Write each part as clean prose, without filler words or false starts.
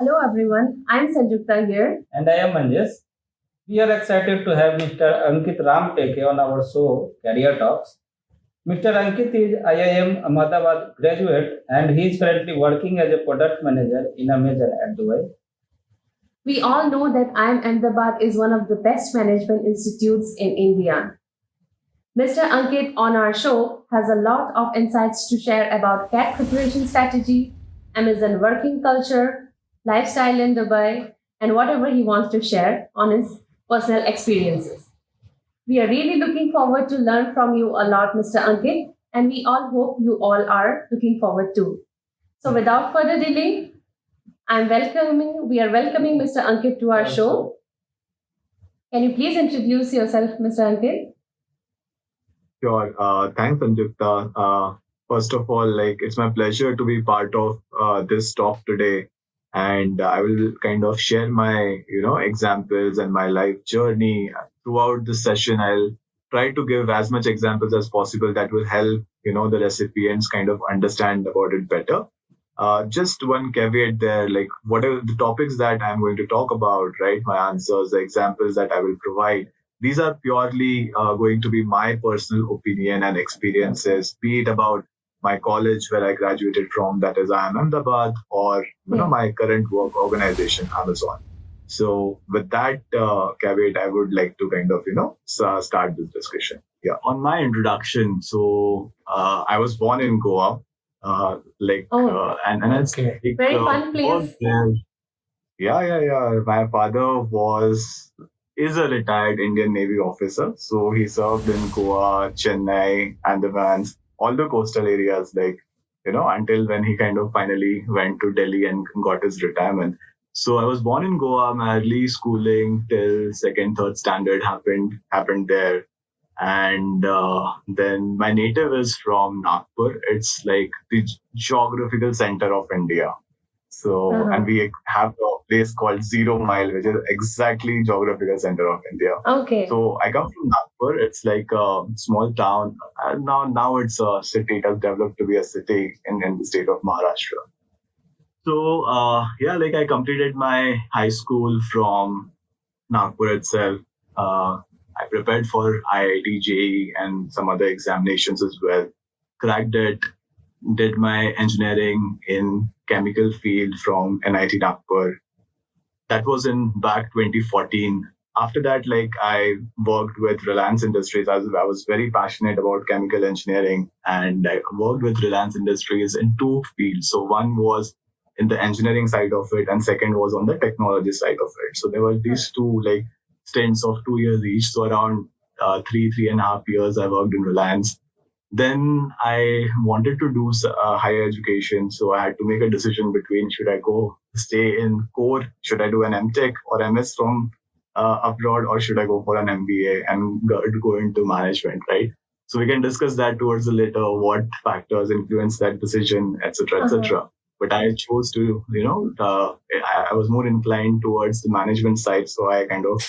Hello everyone, I'm Sanjukta here. And I am Manjesh. We are excited to have Mr. Ankit Ramteke on our show, Career Talks. Mr. Ankit is IIM Ahmedabad graduate and he is currently working as a product manager in a major at Dubai. We all know that IIM Ahmedabad is one of the best management institutes in India. Mr. Ankit on our show has a lot of insights to share about CAT preparation strategy, Amazon working culture, lifestyle in Dubai, and whatever he wants to share on his personal experiences. We are really looking forward to learn from you a lot, Mr. Ankit, and we all hope you all are looking forward too. So without further delay, we are welcoming Mr. Ankit to our show. Can you please introduce yourself, Mr. Ankit? Sure. Thanks, Sanjukta. First of all, it's my pleasure to be part of this talk today, and I will kind of share my examples and my life journey throughout the session. I'll try to give as much examples as possible that will help the recipients kind of understand about it better. Just one caveat there, like what are the topics that I'm going to talk about, right? My answers, the examples that I will provide. These are purely going to be my personal opinion and experiences, be it about my college where I graduated from, that is IIM Ahmedabad, or my current work organization, Amazon. So with that caveat, I would like to kind of start this discussion. Yeah, on my introduction, so I was born in Goa, and it's Okay. like, Very fun worked place. there. Yeah. My father is a retired Indian Navy officer, so he served in Goa, Chennai, Andamans, all the coastal areas, until when he kind of finally went to Delhi and got his retirement. So I was born in Goa. My early schooling till second, third standard happened there, and then my native is from Nagpur. It's like the geographical center of India. So, and we have a place called Zero Mile, which is exactly geographical center of India. Okay. So I come from Nagpur. It's like a small town. And now it's a city. It has developed to be a city in the state of Maharashtra. So I completed my high school from Nagpur itself. I prepared for IIT, JEE, and some other examinations as well. Cracked it. Did my engineering in chemical field from NIT Nagpur. That was in back 2014. After that, I worked with Reliance Industries. I was very passionate about chemical engineering, and I worked with Reliance Industries in two fields. So one was in the engineering side of it, and second was on the technology side of it. So there were these two stints of 2 years each. So around 3.5 years, I worked in Reliance. Then I wanted to do higher education, so I had to make a decision between should I go stay in core, should I do an MTech or MS from abroad, or should I go for an MBA and go into management, right? So we can discuss that towards the later, what factors influence that decision, etc., etc. But I chose to, I was more inclined towards the management side, so I kind of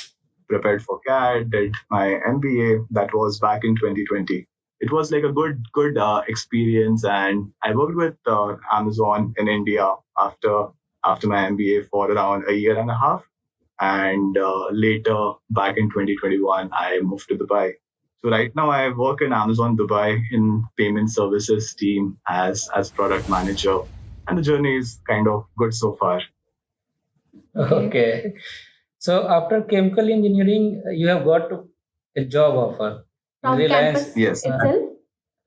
prepared for CAT, did my MBA. That was back in 2020. It was like a good experience, and I worked with Amazon in India after my MBA for around a year and a half, and later back in 2021 I moved to Dubai. So right now I work in Amazon Dubai in payment services team as product manager, and the journey is kind of good so far. Okay. So after chemical engineering, you have got a job offer in From Reliance. campus Yes. itself?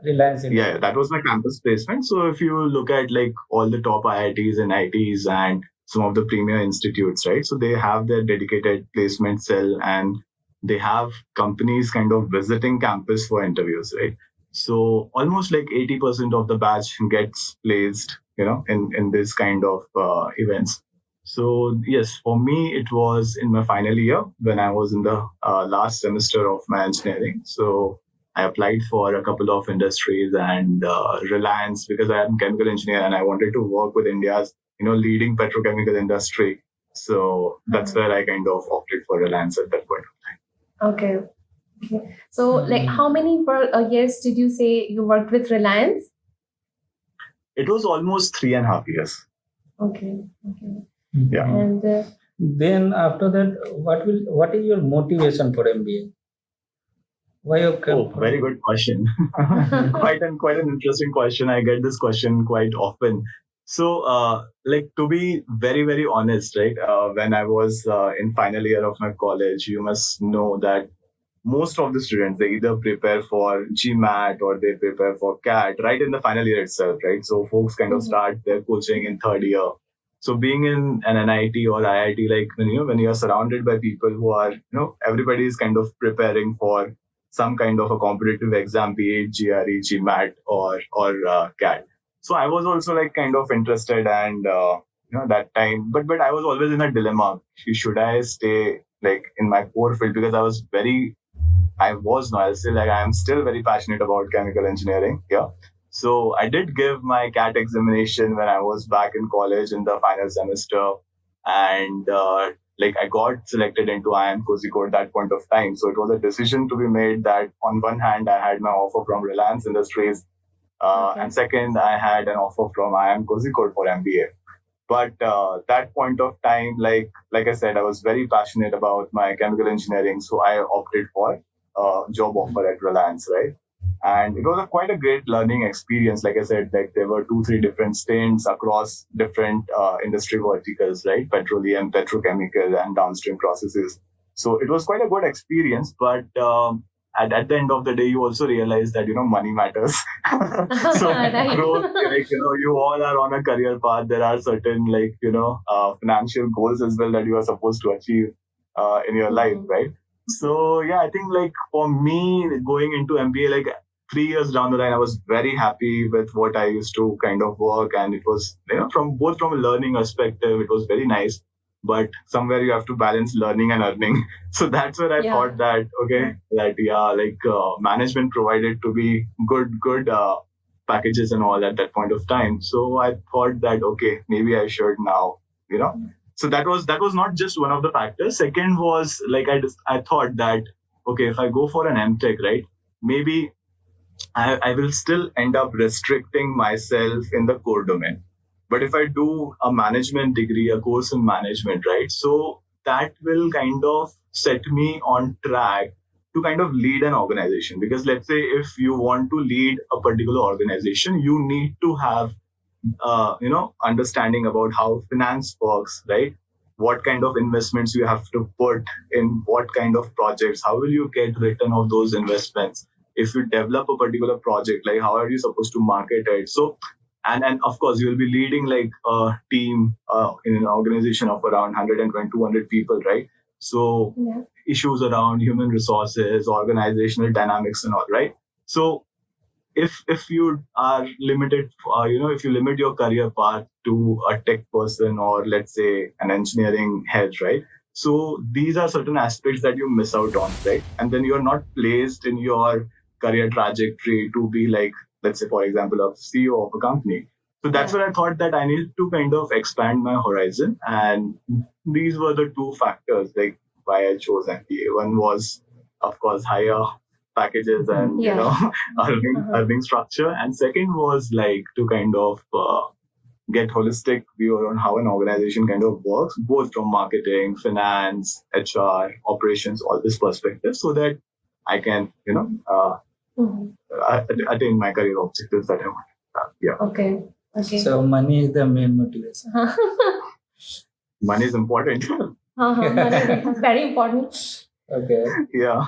Reliance India. Yeah, that was my campus placement. So if you look at all the top IITs and ITs and some of the premier institutes, right? So they have their dedicated placement cell, and they have companies kind of visiting campus for interviews, right? So almost like 80% of the batch gets placed, in this kind of events. So yes, for me, it was in my final year when I was in the last semester of my engineering. So I applied for a couple of industries, and Reliance, because I am a chemical engineer and I wanted to work with India's leading petrochemical industry. So that's where I kind of opted for Reliance at that point of time. Okay. Okay. So, how many years did you say you worked with Reliance? It was almost 3.5 years. Okay. Okay. Yeah. And Then after that, what is your motivation for MBA? Why you come? Oh, very good question. quite an interesting question. I get this question quite often. So, like to be very honest, right? When I was in final year of my college, you must know that most of the students they either prepare for GMAT or they prepare for CAT right in the final year itself, right? So folks kind of start their coaching in third year. So being in an NIT or IIT, like when you are surrounded by people who are everybody is kind of preparing for some kind of a competitive exam, be it GRE, GMAT, or CAT. So I was also like kind of interested and that time, but I was always in a dilemma. Should I stay like in my core field because I am still very passionate about chemical engineering. Yeah. So I did give my CAT examination when I was back in college in the final semester. And like I got selected into IIM Kozhikode at that point of time. So it was a decision to be made that on one hand, I had my offer from Reliance Industries. And second, I had an offer from IIM Kozhikode for MBA. But that point of time, like I said, I was very passionate about my chemical engineering, so I opted for a job offer at Reliance, right? And it was quite a great learning experience. Like I said, like there were 2-3 different stints across different industry verticals, right? Petroleum, petrochemical, and downstream processes. So it was quite a good experience, but at the end of the day, you also realize that money matters. So Right. growth, like you all are on a career path. There are certain financial goals as well that you are supposed to achieve in your life, right? So yeah, I think like for me going into MBA, like 3 years down the line, I was very happy with what I used to kind of work, and it was from a learning perspective, it was very nice. But somewhere you have to balance learning and earning. So that's where I thought that management provided to be good packages and all at that point of time. So I thought that okay, maybe I should now, So that was not just one of the factors. Second was like I thought that okay, if I go for an MTech, right, maybe I will still end up restricting myself in the core domain. But if I do a management degree, a course in management, right, so that will kind of set me on track to kind of lead an organization. Because let's say if you want to lead a particular organization, you need to have understanding about how finance works, right? What kind of investments you have to put in what kind of projects, how will you get return of those investments? If you develop a particular project, like how are you supposed to market it? So, and of course, you will be leading like a team in an organization of around 120, 200 people, right? So issues around human resources, organizational dynamics and all, right? So if you are limited, if you limit your career path to a tech person or let's say an engineering head, right? So these are certain aspects that you miss out on, right? And then you're not placed in your career trajectory to be like, let's say, for example, a CEO of a company. So that's where I thought that I need to kind of expand my horizon. And these were the two factors like why I chose MBA. One was, of course, higher packages and earning structure, and second was like to kind of get holistic view on how an organization kind of works, both from marketing, finance, HR, operations, all this perspective, so that I can attain my career objectives that I want. Okay. So money is the main motivation. Money is important. Money is very important. Okay. Yeah.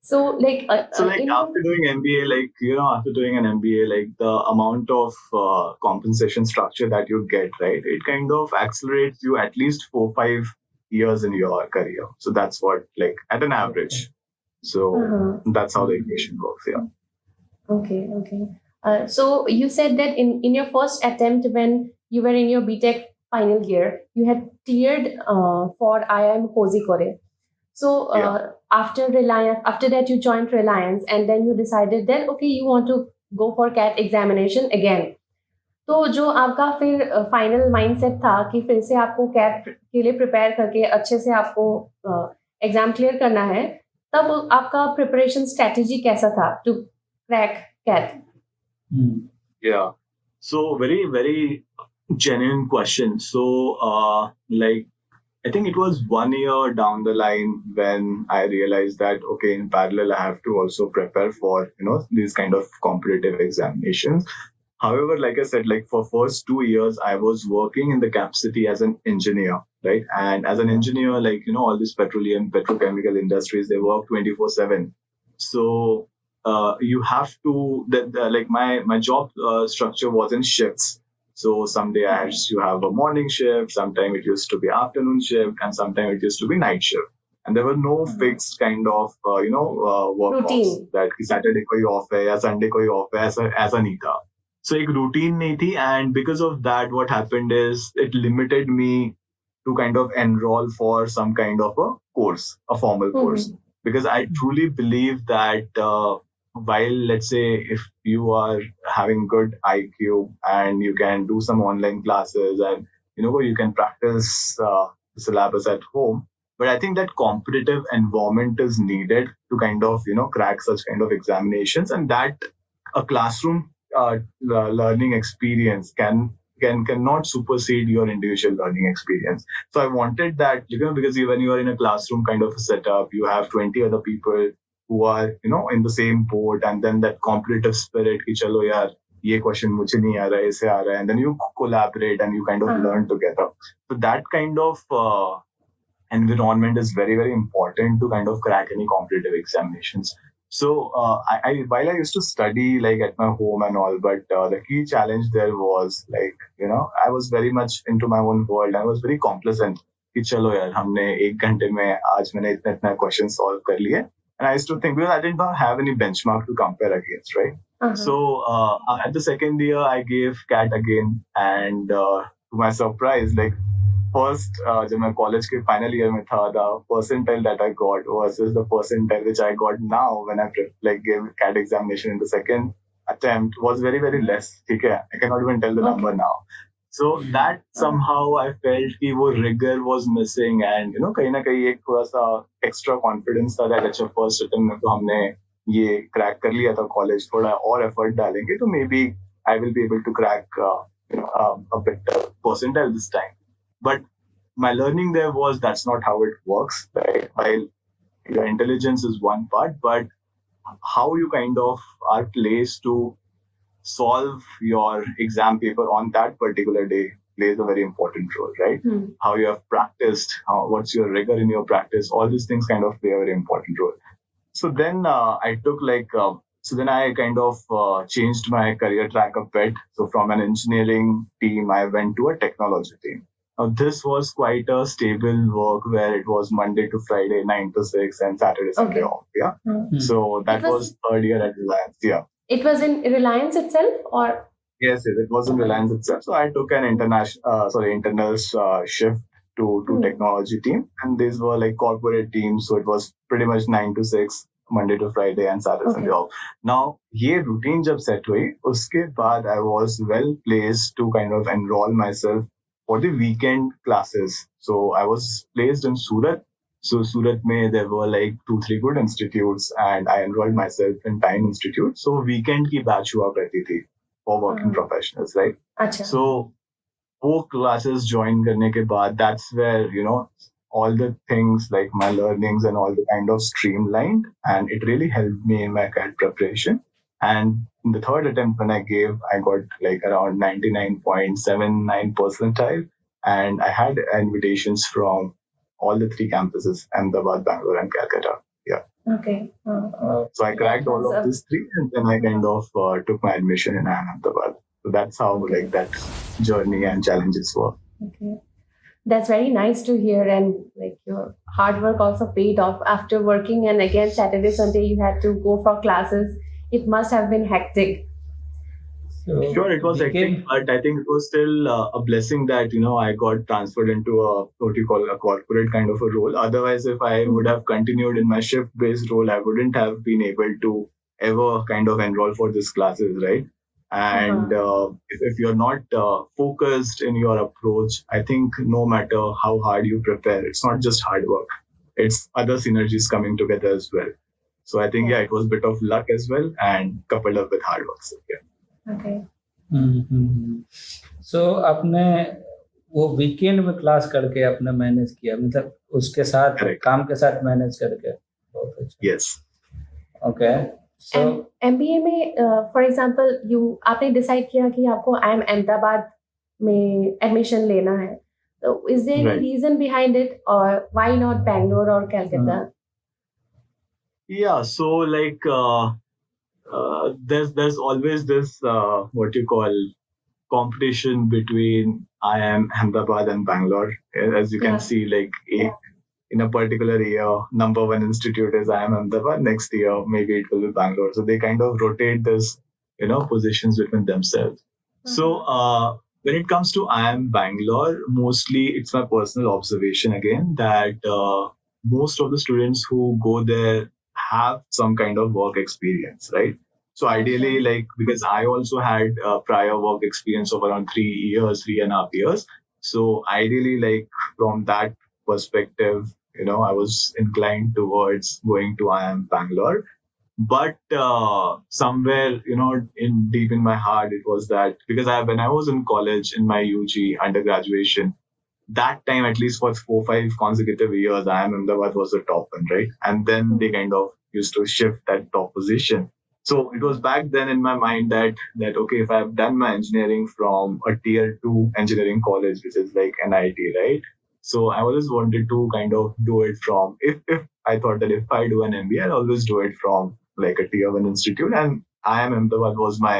So after doing MBA, after doing an MBA, like the amount of compensation structure that you get, right, it kind of accelerates you at least 4-5 years in your career. So that's what, like, at an average. So that's how the equation works. Yeah. Okay. So you said that in your first attempt when you were in your BTech final year, you had cleared for IIM Kozhikode. So after that you joined Reliance, and then you decided that okay, you want to go for CAT examination again. तो जो आपका फिर final mindset था कि फिर से आपको cat के लिए प्रिपेयर करके अच्छे से आपको एग्जाम क्लियर करना है, तब आपका प्रिपरेशन स्ट्रेटजी कैसा था to crack CAT? Yeah. So very, very genuine question. So, I think it was 1 year down the line when I realized that okay, in parallel, I have to also prepare for these kind of competitive examinations. However, like I said, like for first 2 years, I was working in the cap city as an engineer, right? And as an engineer, like all these petroleum, petrochemical industries, they work 24/7. So you have to that like my job structure was in shifts. So someday I had to have a morning shift, sometime it used to be afternoon shift, and sometime it used to be night shift. And there were no fixed kind of work offs Routine. that Saturday koi off hai या Sunday koi off hai ऐसा नहीं था. So एक routine नहीं थी, and because of that, what happened is it limited me to kind of enroll for some kind of a course, a formal course, because I truly believe that while let's say if you are having good IQ and you can do some online classes and you can practice the syllabus at home, but I think that competitive environment is needed to kind of crack such kind of examinations, and that a classroom learning experience cannot supersede your individual learning experience. So I wanted that, because when you are in a classroom kind of a setup, you have 20 other people who are, in the same boat, and then that competitive spirit, ki chalo yaar, ye question mujhe nahi aa raha, aise aa raha hai, and then you collaborate and you kind of learn together. So that kind of environment is very, very important to kind of crack any competitive examinations. So while I used to study like at my home and all, but the key challenge there was like I was very much into my own world. I was very complacent. कि चलो यार हमने 1 घंटे में आज मैंने इतना इतना क्वेश्चन सॉल्व कर लिए. And I used to think, because I did not have any benchmark to compare against, right? So at the second year, I gave CAT again, and to my surprise, like first जब मैं college के final year में था, the percentile that I got versus the percentile which I got now when I like gave CAT examination in the second attempt was very, very less. ठीक है, I cannot even tell the number now. So that somehow I felt कि वो rigor was missing, and कहीं ना कहीं एक थोड़ा सा extra confidence था that अच्छा first attempt में तो हमने ये crack कर लिया था कॉलेज, थोड़ा और effort डालेंगे तो maybe I will be able to crack a better percentile this time. But my learning there was that's not how it works. Right? While your intelligence is one part, but how you kind of are placed to solve your exam paper on that particular day plays a very important role, right? How you have practiced, what's your rigor in your practice, all these things kind of play a very important role. So then I took so then I kind of changed my career track a bit. So from an engineering team, I went to a technology team. Now, this was quite a stable work where it was Monday to Friday, 9 to 6, and Saturday, Sunday off. Yeah. So that was third year at Reliance. Yeah. It was in Reliance itself, or? Yes, it was in Reliance itself. So I took an internal shift to technology team, and these were like corporate teams. So it was pretty much 9 to 6, Monday to Friday, and Saturday Sunday off. Now, ये routine जब set हुई, उसके बाद I was well placed to kind of enroll myself for the weekend classes. So I was placed in Surat. So Surat mein there were like 2-3 good institutes, and I enrolled myself in Time Institute. So weekend ki batch hua karti thi for working professionals, right? Achha. So वो classes join करने के बाद, that's where all the things like my learnings and all the kind of streamlined, and it really helped me in my CAT preparation. And in the third attempt when I gave, I got like around 99.79 percentile, and I had invitations from all the 3 campuses, Ahmedabad, Bangalore, and Calcutta. Yeah. Okay. So I cracked all of these 3, and then I kind of took my admission in Ahmedabad. So that's how like that journey and challenges were. Okay. That's very nice to hear, and like your hard work also paid off after working, and again Saturday, Sunday you had to go for classes. It must have been hectic. Sure, it was hectic, but I think it was still a blessing that I got transferred into what you call a corporate kind of a role. Otherwise, if I would have continued in my shift-based role, I wouldn't have been able to ever kind of enroll for these classes, right? And if you're not focused in your approach, I think no matter how hard you prepare, it's not just hard work. It's other synergies coming together as well. So I think, it was a bit of luck as well, and coupled up with hard work. So, yeah. Okay. सो आपने वो weekend में class करके आपने manage किया, मतलब उसके साथ Correct. काम के साथ मैनेज करके। बहुत अच्छा। Yes. Okay. So and MBA में फॉर एग्जांपल आपने डिसाइड किया कि आपको आईएम अहमदाबाद में एडमिशन लेना है, तो is there any Right. Reason behind it, और व्हाई नॉट बैंगलोर और Calcutta? Yeah. So like there's always this what you call competition between IIM Ahmedabad and Bangalore. As you can Yeah. see, like in a particular year, number one institute is IIM Ahmedabad. Next year, maybe it will be Bangalore. So they kind of rotate this, positions between themselves. So when it comes to IIM Bangalore, mostly it's my personal observation again that most of the students who go there have some kind of work experience, right? So ideally, like because I also had prior work experience of around 3 years, 3.5 years. So ideally, like from that perspective, I was inclined towards going to IIM Bangalore. But somewhere, in deep in my heart, it was that because when I was in college in my UG undergraduation, that time at least for 4 5 consecutive years, IIM Ahmedabad was the top one, right? And then they kind of used to shift that top position. So it was back then in my mind that okay, if I've done my engineering from a tier 2 engineering college, which is like NIT, right? So I always wanted to kind of do it from if I thought that if I do an MBA, I'll always do it from like a tier 1 institute, and IIM Ahmedabad was my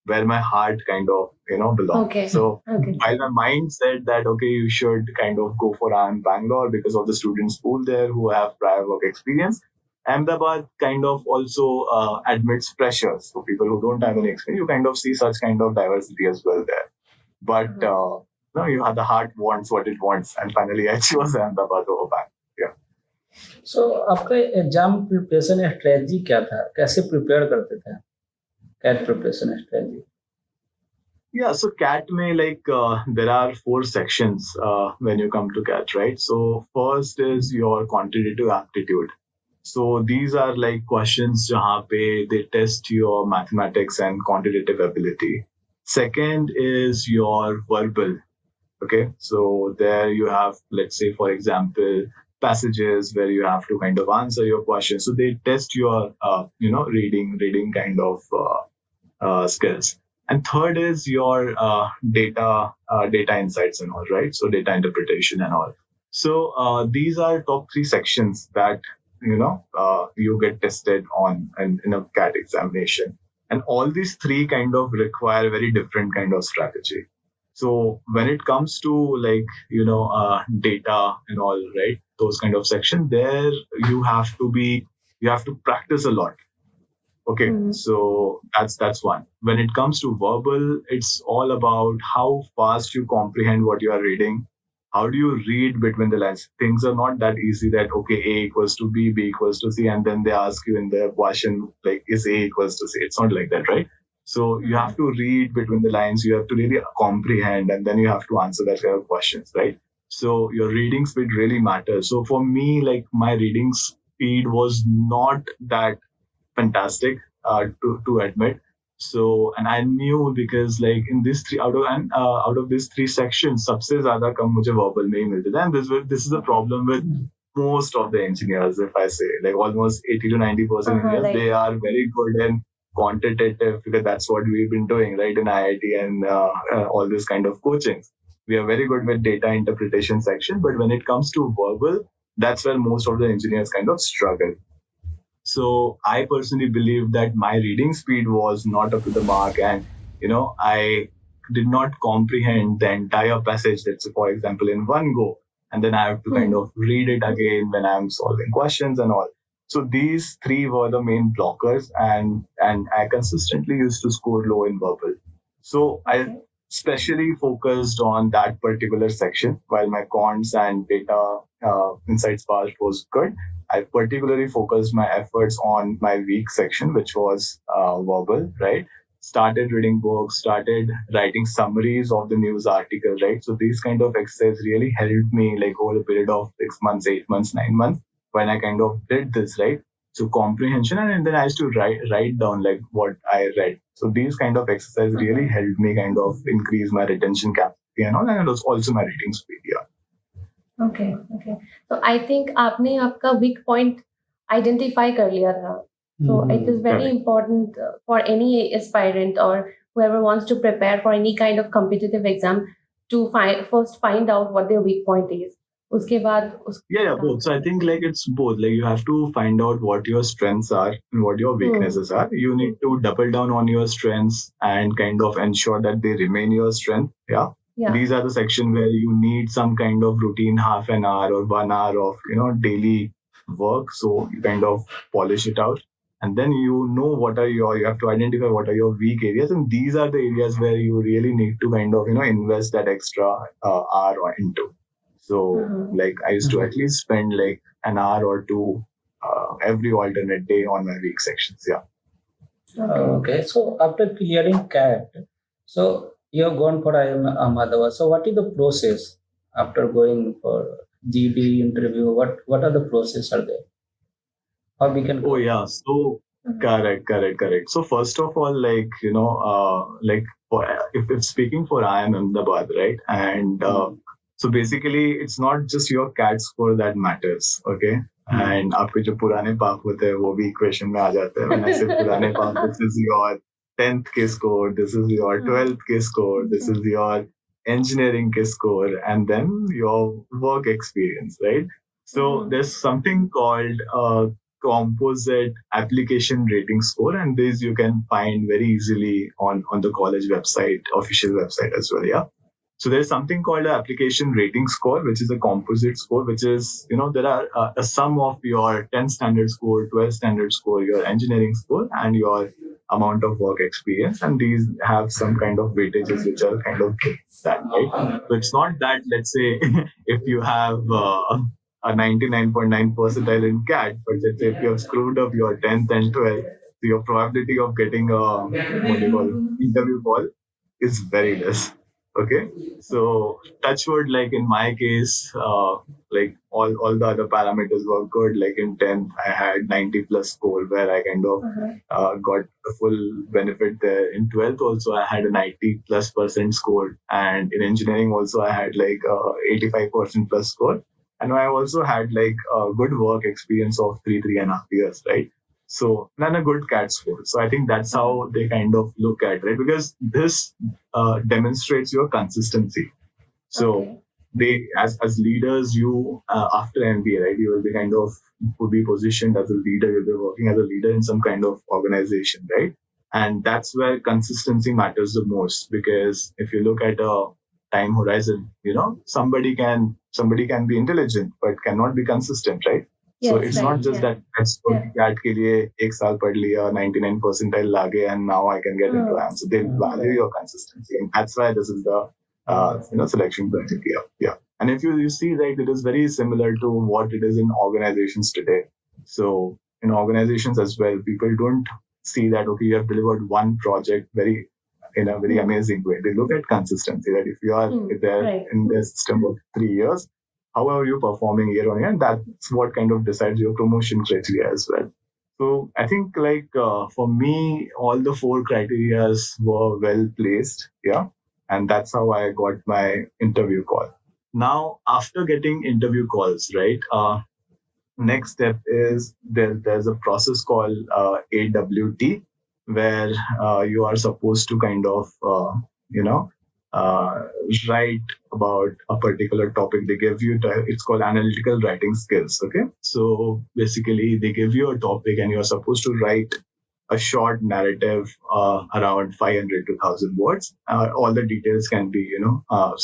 where my heart kind of belonged. Okay. So Okay. while my mind said that okay, you should kind of go for IIM Bangalore because of the students pool there who have prior work experience, Ahmedabad kind of also admits pressures. So people who don't have any experience, you kind of see such kind of diversity as well there. But no, you have the heart wants what it wants, and finally I chose Ahmedabad over Bangalore. Yeah. सो आपका exam preparation strategy क्या था, कैसे prepare करते थे CAT preparation strategy? Yeah, so CAT may there are 4 sections when you come to CAT, right? So first is your quantitative aptitude. So these are like questions jahan pe they test your mathematics and quantitative ability. Second is your verbal. Okay, so there you have, let's say, for example, passages where you have to kind of answer your questions. So they test your, reading kind of skills. And third is your data insights and all, right? So data interpretation and all. So these are top 3 sections that you get tested on in a CAT examination, and all these 3 kind of require very different kind of strategy. So when it comes to data and all, right, those kind of sections, there you have to practice a lot. Okay, so that's one. When it comes to verbal, it's all about how fast you comprehend what you are reading. How do you read between the lines? Things are not that easy that, okay, A equals to B, B equals to C, and then they ask you in the question, like, is A equals to C? It's not like that, right? So you have to read between the lines. You have to really comprehend, and then you have to answer that kind of questions, right? So your reading speed really matters. So for me, like my reading speed was not that fantastic to admit. So, and I knew because like in this out of these 3 sections, सबसे ज़्यादा कम मुझे verbal में ही मिलते थे. And this is a problem with most of the engineers. If I say like almost 80 to 90% engineers, right. they are very good in quantitative because that's what we've been doing, right, in IIT and all this kind of coaching. We are very good with data interpretation section, but when it comes to verbal, that's where most of the engineers kind of struggle. So I personally believe that my reading speed was not up to the mark, and I did not comprehend the entire passage. Let's say, for example, in one go, and then I have to kind of read it again when I'm solving questions and all. So these 3 were the main blockers, and I consistently used to score low in verbal. So I specially focused on that particular section, while my quants and data insights part was good. I particularly focused my efforts on my weak section, which was verbal, right? Started reading books, started writing summaries of the news article, right? So these kind of exercises really helped me like over a period of 6 months, 8 months, 9 months when I kind of did this, right? So comprehension, and then I used to write down like what I read. So these kind of exercise really helped me kind of increase my retention capacity and all, and it was also my reading speed. Yeah. Okay, okay. So I think आपने आपका weak point identify कर लिया था. So it is very Correct. important for any aspirant or whoever wants to prepare for any kind of competitive exam to first find out what their weak point is. उसके बाद Yeah, both. So I think like it's both. Like you have to find out what your strengths are and what your weaknesses are. You need to double down on your strengths and kind of ensure that they remain your strength. Yeah. Yeah. These are the section where you need some kind of routine, half an hour or 1 hour of daily work. So you kind of polish it out, and then you have to identify what are your weak areas, and these are the areas where you really need to kind of invest that extra hour into. So like I used to at least spend like an hour or two every alternate day on my weak sections. Yeah. Okay. So after clearing CAT, so you have gone for IIM Ahmedabad. So what is the process after going for GD interview? What are the process are there? How we can? Oh yeah. So correct. So first of all, like if speaking for IIM Ahmedabad, right, and so basically it's not just your CAT score that matters, okay? And आपके जो पुराने पाप होते हैं वो भी equation में आ जाते हैं. When I say पुराने पाप, this is your 10th के score, this is your 12th के score, this is your engineering के score, and then your work experience, right? So there's something called composite application rating score, and this you can find very easily on the college website, official website as well. Yeah. So there's something called an application rating score, which is a composite score, which is, there are a sum of your 10 standard score, 12 standard score, your engineering score, and your amount of work experience. And these have some kind of weightages which are kind of that, right? So it's not that, let's say, if you have a 99.9 percentile in CAT, but let's say if you have screwed up your 10th and 12th, so your probability of getting a interview call is very less. Okay, so touch wood, like in my case, like all the other parameters were good. Like in 10th, I had 90 plus score where I kind of got the full benefit there. In 12th also, I had a 90 plus percent score. And in engineering also, I had like 85% plus score. And I also had like a good work experience of 3.5 years, right? So then a good CAT score. So I think that's how they kind of look at it, because this demonstrates your consistency. So they, as leaders, you after MBA, right, you will be kind of would be positioned as a leader. You'll be working as a leader in some kind of organization, right? And that's where consistency matters the most, because if you look at a time horizon, somebody can be intelligent but cannot be consistent, right? Yes, so it's not just that CAT के लिए एक साल पढ़ लिया, 99 percentile लागे, and now I can get into AM. So they value your consistency, and that's why this is the selection criteria. Yeah, and if you see, right, it is very similar to what it is in organizations today. So in organizations as well, people don't see that you have delivered one project in a very amazing way. They look at consistency. That if you are there in the system for 3 years, how are you performing year on year? And that's what kind of decides your promotion criteria as well. So I think for me, all the 4 criterias were well placed. Yeah. And that's how I got my interview call. Now, after getting interview calls, right, next step is there's a process called AWT, where you are supposed to kind of, write about a particular topic. They give you, it's called analytical writing skills. Okay. So basically they give you a topic and you're supposed to write a short narrative around 500 to 1,000 words. All the details can be, are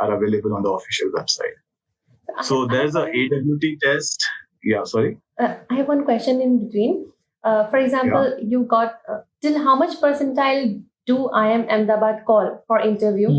available on the official website. So there's a AWT test. Yeah, sorry. I have one question in between. For example, you got till how much percentile do IIM Ahmedabad call for interview?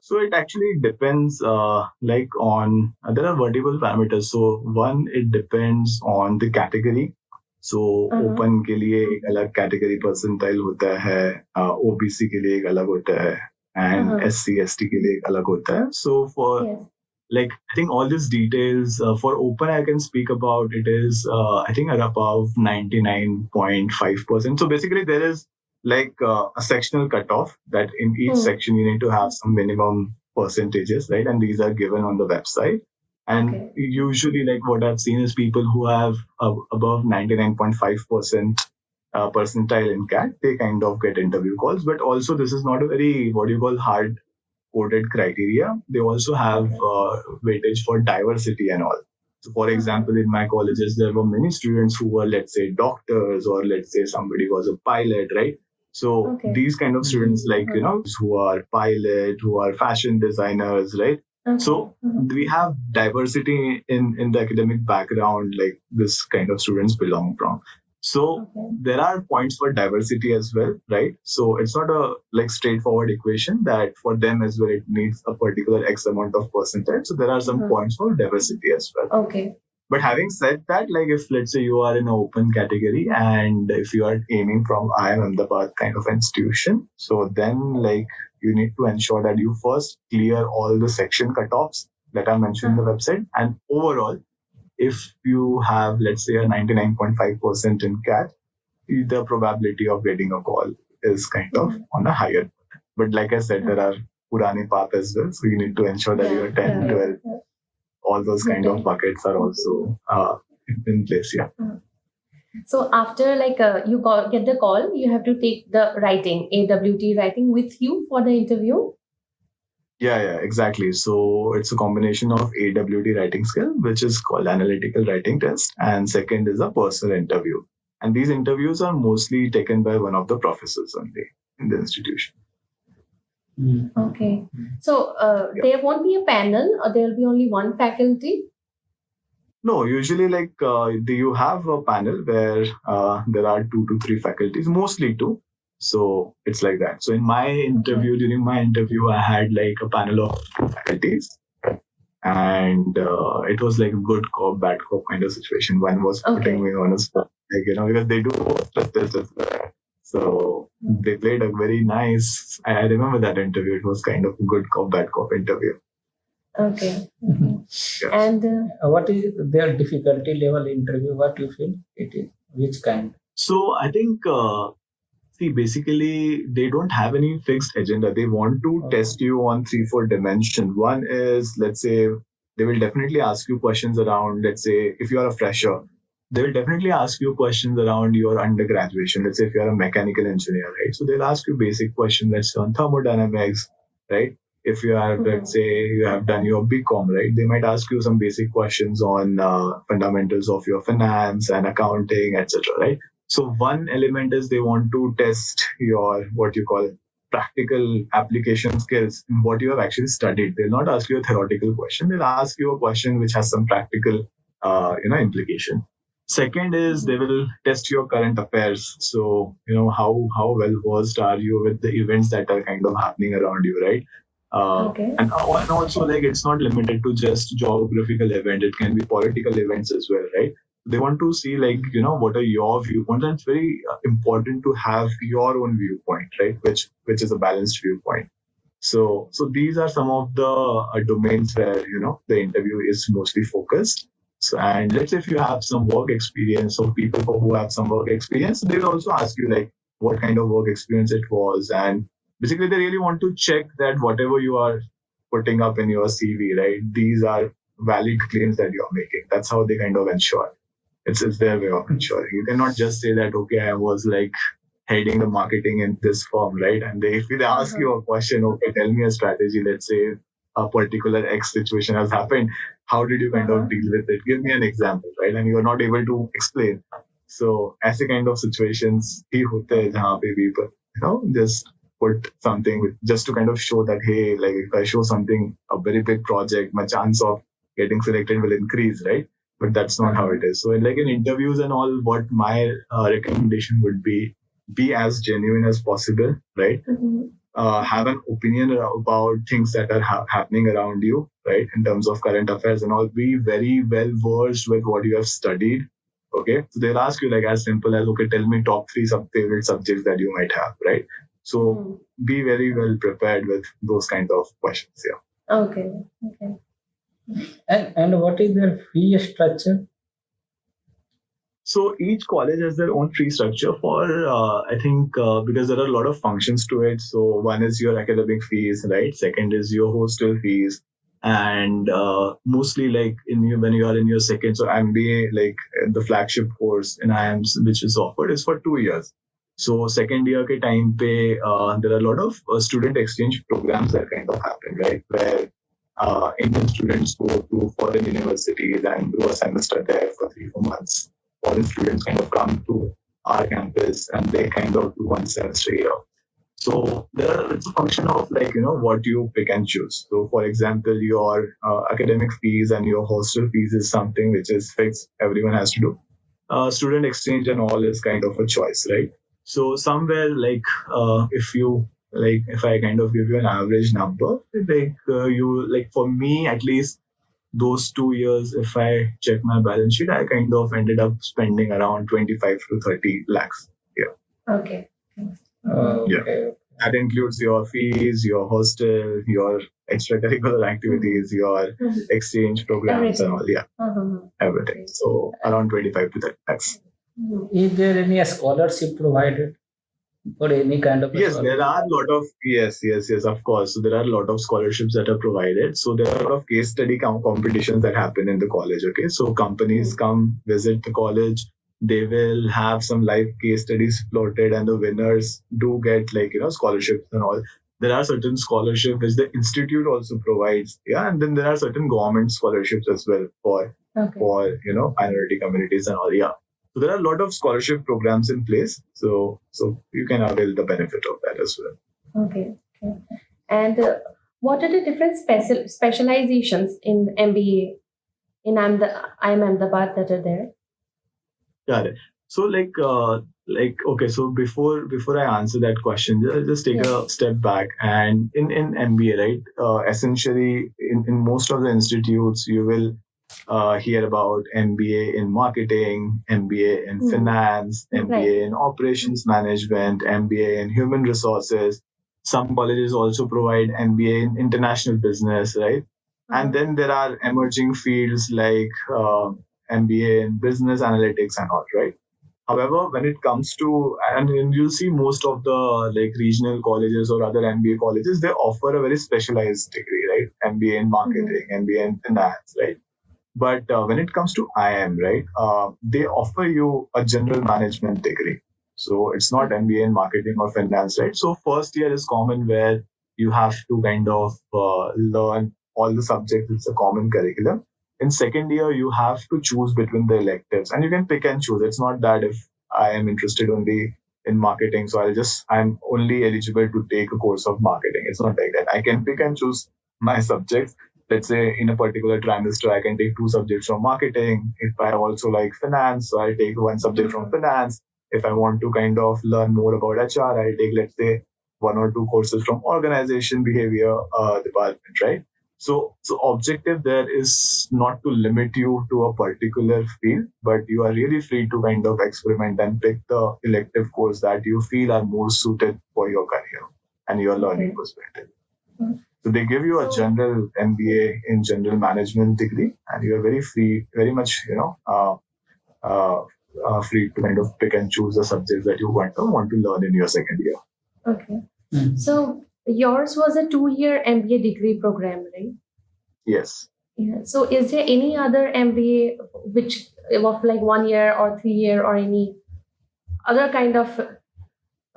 So it actually depends on, there are multiple parameters. So one, it depends on the category. So open के लिए एक अलग category percentile होता है, OBC के लिए एक अलग होता है, and SC ST के लिए एक अलग होता है. So for like I think all these details for open I can speak about it is I think are above 99.5%. So basically there is like a sectional cutoff that in each section you need to have some minimum percentages, right? And these are given on the website. And Okay. usually, like what I've seen is people who have above 99.5% percentile in CAT, they kind of get interview calls. But also, this is not a very, what you call, hard coded criteria. They also have weightage for diversity and all. So, for example, in my colleges, there were many students who were, let's say, doctors, or let's say somebody was a pilot, right? So Okay. these kind of students, like, who are pilot, who are fashion designers, right? Okay. So we have diversity in the academic background, like this kind of students belong from. So there are points for diversity as well, right? So it's not a like straightforward equation that for them as well it needs a particular X amount of percentage. So there are some points for diversity as well. Okay. But having said that, like if let's say you are in an open category and if you are aiming from IIM Ahmedabad kind of institution, so then like you need to ensure that you first clear all the section cutoffs that are mentioned in the website. And overall, if you have, let's say, a 99.5% in CAT, the probability of getting a call is kind of on a higher. But like I said, there are Purani path as well. So you need to ensure that your 10, 12, all those kind of buckets are also in place. Yeah. So after like you get the call, you have to take the writing, AWT writing with you for the interview. Yeah, exactly. So it's a combination of AWT writing skill, which is called analytical writing test, and second is a personal interview. And these interviews are mostly taken by one of the professors only in the institution. Okay. So there won't be a panel, or there will be only one faculty? No, usually like you have a panel where there are 2 to 3 faculties, mostly 2. So it's like that. So in my interview, during my interview, I had like a panel of 2 faculties. And it was like a good cop, bad cop kind of situation. One was putting me on a spot, like, because they do stress tests as well. So they played a very nice, I remember that interview. It was kind of a good cop, bad cop interview. Okay. Yes. And what is their difficulty level interview? What you feel it is? Which kind? So I think, see, basically, they don't have any fixed agenda. They want to test you on 3-4 dimensions. One is, let's say, they will definitely ask you questions around, let's say, if you are a fresher, they will definitely ask you questions around your undergraduation. Let's say if you are a mechanical engineer, right? So they'll ask you basic questions, let's say on thermodynamics, right? If you are, let's say, you have done your BCom, right? They might ask you some basic questions on fundamentals of your finance and accounting, etc., right? So one element is they want to test your, what you call, practical application skills in what you have actually studied. They'll not ask you a theoretical question. They'll ask you a question which has some practical, implication. Second is they will test your current affairs. So, how well versed are you with the events that are kind of happening around you, right? And also, like, it's not limited to just geographical event. It can be political events as well, right? They want to see, like, what are your viewpoints. And it's very important to have your own viewpoint, right? Which is a balanced viewpoint. So these are some of the domains where, the interview is mostly focused. So, and let's say if you have some work experience, or people who have some work experience, they will also ask you like what kind of work experience it was. And basically they really want to check that whatever you are putting up in your CV, right, these are valid claims that you're making. That's how they kind of ensure. It's their way of ensuring. You cannot just say that, okay, I was like heading the marketing in this firm, right? And if they ask you a question, okay, tell me a strategy, let's say a particular X situation has happened, how did you kind of deal with it? Give me an example, right? And you're not able to explain. So, as a kind of situations, he hote hai jahan pe people, just put something just to kind of show that, hey, like if I show something, a very big project, my chance of getting selected will increase, right? But that's not how it is. So, like in interviews and all, what my recommendation would be as genuine as possible, right? Have an opinion about things that are happening around you, right? In terms of current affairs and all, be very well versed with what you have studied. Okay, so they'll ask you like as simple as, okay, tell me top 3 favorite subjects that you might have, right? So be very well prepared with those kind of questions. Yeah. Okay. And what is their fee structure? So each college has their own fee structure for, I think, because there are a lot of functions to it. So one is your academic fees, right? Second is your hostel fees. And mostly like when you are in your second, so MBA, like the flagship course in IIMs, which is offered is for 2 years. So second year ke time pe, there are a lot of student exchange programs that kind of happen, right? Where Indian students go to foreign universities and do a semester there for 3 4 months. Foreign students kind of come to our campus and they kind of do one semester here. So it's a function of like what you pick and choose. So for example, your academic fees and your hostel fees is something which is fixed. Everyone has to do. Student exchange and all is kind of a choice, right? So somewhere like if you like if I kind of give you an average number, like you like for me at least those 2 years, if I check my balance sheet, I kind of ended up spending around 25 to 30 lakhs. Yeah. Okay. Yeah. Okay. That includes your fees, your hostel, your extracurricular activities, your exchange programs, and all. Everything. Yeah, Uh-huh. everything. So around 25 to 30 lakhs. Mhm. Is there any scholarship provided for any kind of a Yes, there scholarship? are a lot of yes, of course. So there are a lot of scholarships that are provided. So there are a lot of case study competitions that happen in the college. Okay, so companies come visit the college. They will have some live case studies floated, and the winners do get like scholarships and all. There are certain scholarships which the institute also provides. Yeah, and then there are certain government scholarships as well Okay. for minority communities and all. Yeah. So there are a lot of scholarship programs in place. So you can avail the benefit of that as well. Okay. Okay. And what are the different specializations in MBA in IIM Ahmedabad that are there? Got it. So like okay. So before I answer that question, just take Yes. a step back. And in MBA, right? Essentially, in most of the institutes, you will hear about MBA in marketing, MBA in finance, Right. MBA in operations management, MBA in human resources. Some colleges also provide MBA in international business, right? And then there are emerging fields like MBA in business analytics and all, right? However, when it comes to, and you'll see most of the like regional colleges or other MBA colleges, they offer a very specialized degree, right? MBA in marketing, MBA in finance, right? But when it comes to IIM, right, they offer you a general management degree. So it's not MBA in marketing or finance, right? So first year is common where you have to kind of learn all the subjects. It's a common curriculum. In second year, you have to choose between the electives, and you can pick and choose. It's not that if I am interested only in marketing, so I'm only eligible to take a course of marketing. It's not like that. I can pick and choose my subjects. Let's say in a particular trimester, I can take 2 subjects from marketing. If I also like finance, so I take one subject from finance. If I want to kind of learn more about HR, I take, let's say, 1 or 2 courses from organization behavior department, right? So objective there is not to limit you to a particular field, but you are really free to kind of experiment and pick the elective course that you feel are more suited for your career and your learning perspective. So they give you a general MBA in general management degree, and you are very free, very much, free to kind of pick and choose the subjects that you want to learn in your second year. Okay. So yours was a 2-year MBA degree program, right? Yes. Yeah. So is there any other MBA which of like 1 year or 3 year or any other kind of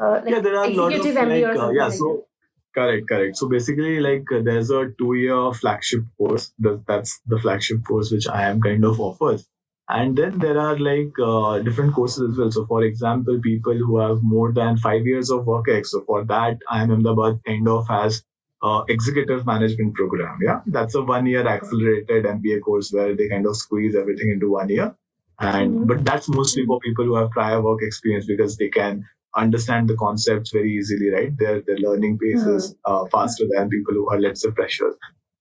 Yeah, there are a lot of executive MBA or something like so correct. So basically, like there's a 2 year flagship course. That's the flagship course which I am kind of offers. And then there are like different courses as well. So for example, people who have more than 5 years of work ex. So for that, IIM Ahmedabad kind of has executive management program. Yeah, that's a 1 year accelerated MBA course where they kind of squeeze everything into 1 year. And but that's mostly for people who have prior work experience because they can understand the concepts very easily, right? Their learning pace is faster than people who are, let's say, freshers.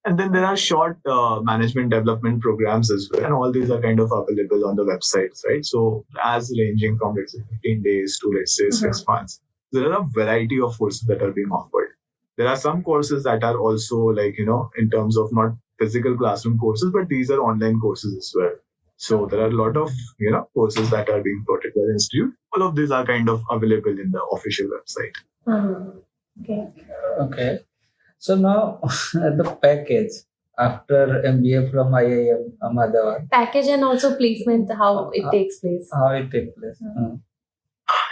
And then there are short management development programs as well, and all these are kind of available on the websites, right? So as ranging from let's say 15 days to let's say 6 months. There are a variety of courses that are being offered. There are some courses that are also like in terms of not physical classroom courses, but these are online courses as well. So there are a lot of courses that are being provided by the institute. All of these are kind of available in the official website. Okay. Okay. So now the package after MBA from IIM Ahmedabad, Package and also placement, how it takes place. how it take place?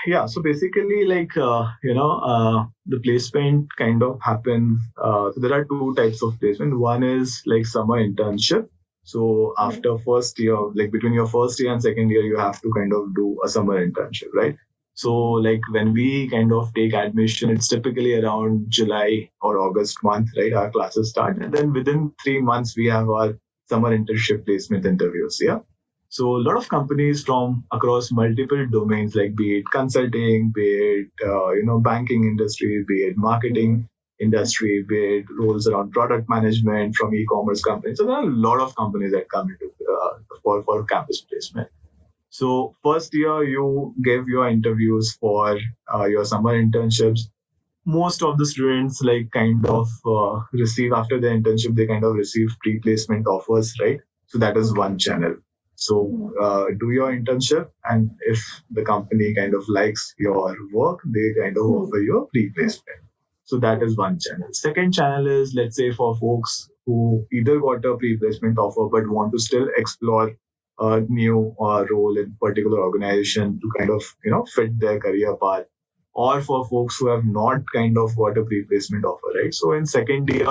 Yeah, so basically, the placement kind of happens. So there are two types of placement. One is like summer internship. So after first year, like between your first year and second year, you have to kind of do a summer internship, right? So like when we kind of take admission, it's typically around July or August month, right? Our classes start, and then within 3 months we have our summer internship placement interviews. Yeah. So a lot of companies from across multiple domains, like be it consulting, be it banking industry, be it marketing industry, be it roles around product management from e-commerce companies. So there are a lot of companies that come into for campus placement. So first year you give your interviews for your summer internships. Most of the students like kind of receive after the internship, they kind of receive pre-placement offers, right? So that is one channel. So do your internship, and if the company kind of likes your work, they kind of offer you a pre-placement. So that is one channel. Second channel is, let's say, for folks who either got a pre-placement offer but want to still explore a new role in particular organization to kind of fit their career path, or for folks who have not kind of got a pre-placement offer, right? So in second year,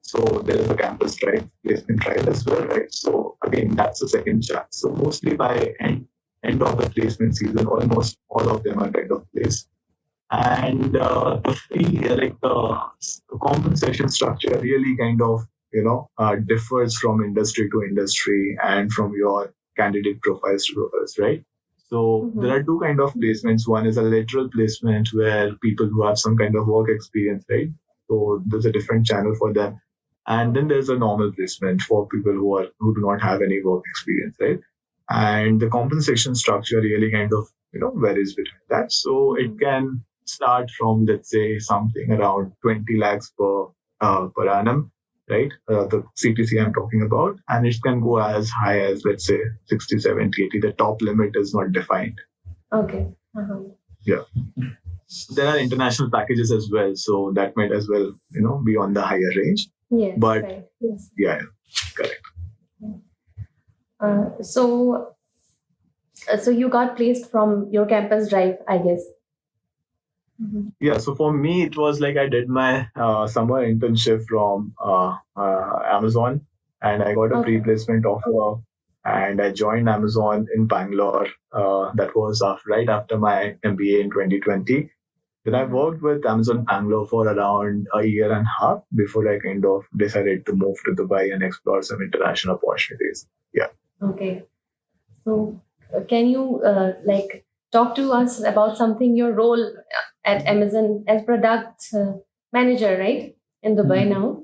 so there is a campus drive, placement trial as well, right? So again, that's the second chance. So mostly by end of the placement season, almost all of them are kind of placed. And the fee, like the compensation structure, really kind of differs from industry to industry and from your candidate profiles to profiles, right? So there are two kind of placements. One is a lateral placement where people who have some kind of work experience, right? So there's a different channel for them. And then there's a normal placement for people who do not have any work experience, right? And the compensation structure really kind of varies between that. So it can start from, let's say, something around 20 lakhs per annum, right? The CTC I'm talking about, and it can go as high as, let's say, 60, 70, 80. The top limit is not defined. Okay. Yeah. There are international packages as well, so that might as well, be on the higher range. Yes. But right. Yes. yeah, correct. So you got placed from your campus drive, I guess. Yeah, so for me, it was like I did my summer internship from Amazon, and I got a pre-placement offer, and I joined Amazon in Bangalore. That was right after my MBA in 2020. Then I worked with Amazon Bangalore for around a year and a half before I kind of decided to move to Dubai and explore some international opportunities. Yeah. Okay. So can you talk to us about something, your role at Amazon as product manager, right? In Dubai now?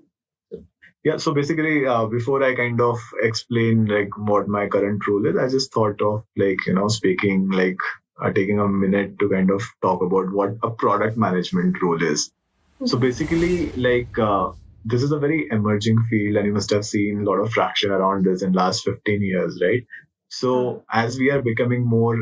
Yeah, so basically, before I kind of explain like what my current role is, I just thought of speaking taking a minute to kind of talk about what a product management role is. So basically, this is a very emerging field, and you must have seen a lot of traction around this in last 15 years, right? So as we are becoming more